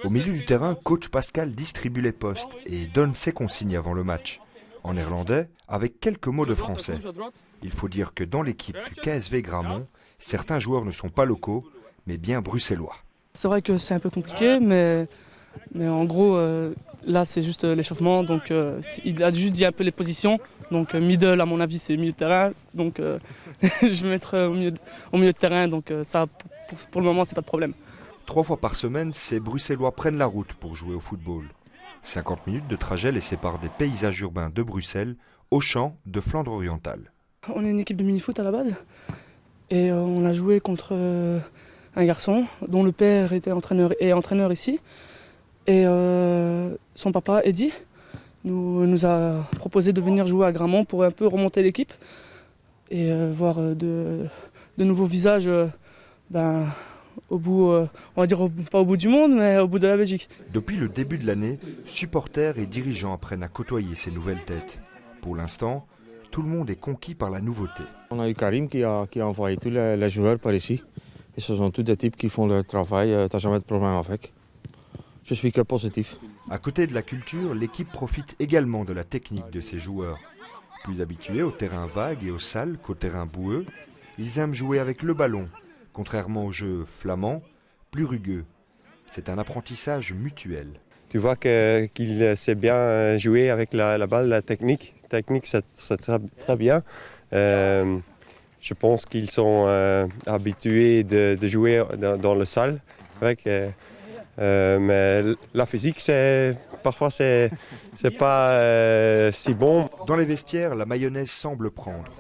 Au milieu du terrain, coach Pascal distribue les postes et donne ses consignes avant le match. En néerlandais, avec quelques mots de français. Il faut dire que dans l'équipe du KSV Gramont, certains joueurs ne sont pas locaux, mais bien bruxellois. C'est vrai que c'est un peu compliqué, mais en gros, là c'est juste l'échauffement. Donc il a juste dit un peu les positions. Donc middle, à mon avis, c'est milieu de terrain. Donc je vais mettre au milieu de terrain. Donc ça, pour le moment, c'est pas de problème. 3 fois par semaine, ces Bruxellois prennent la route pour jouer au football. 50 minutes de trajet les séparent des paysages urbains de Bruxelles aux champs de Flandre orientale. On est une équipe de mini-foot à la base. Et on a joué contre un garçon dont le père était entraîneur ici. Et son papa, Eddy, nous a proposé de venir jouer à Gramont pour un peu remonter l'équipe et voir de nouveaux visages au bout, on va dire pas au bout du monde, mais au bout de la Belgique. Depuis le début de l'année, supporters et dirigeants apprennent à côtoyer ces nouvelles têtes. Pour l'instant, tout le monde est conquis par la nouveauté. On a eu Karim qui a envoyé tous les joueurs par ici. Et ce sont tous des types qui font leur travail, tu n'as jamais de problème avec. Je suis que positif. À côté de la culture, l'équipe profite également de la technique de ses joueurs. Plus habitués au terrain vague et au sale qu'au terrain boueux, ils aiment jouer avec le ballon, contrairement au jeu flamand, plus rugueux. C'est un apprentissage mutuel. Tu vois qu'il sait bien jouer avec la balle, la technique. La technique, c'est très bien. Je pense qu'ils sont habitués de jouer dans le salle. Mais la physique, parfois, c'est pas si bon. Dans les vestiaires, la mayonnaise semble prendre.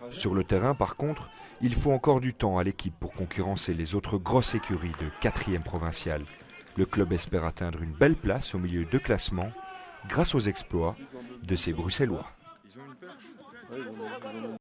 Sur le terrain, par contre, il faut encore du temps à l'équipe pour concurrencer les autres grosses écuries de 4e provinciale. Le club espère atteindre une belle place au milieu de classement grâce aux exploits de ces Bruxellois.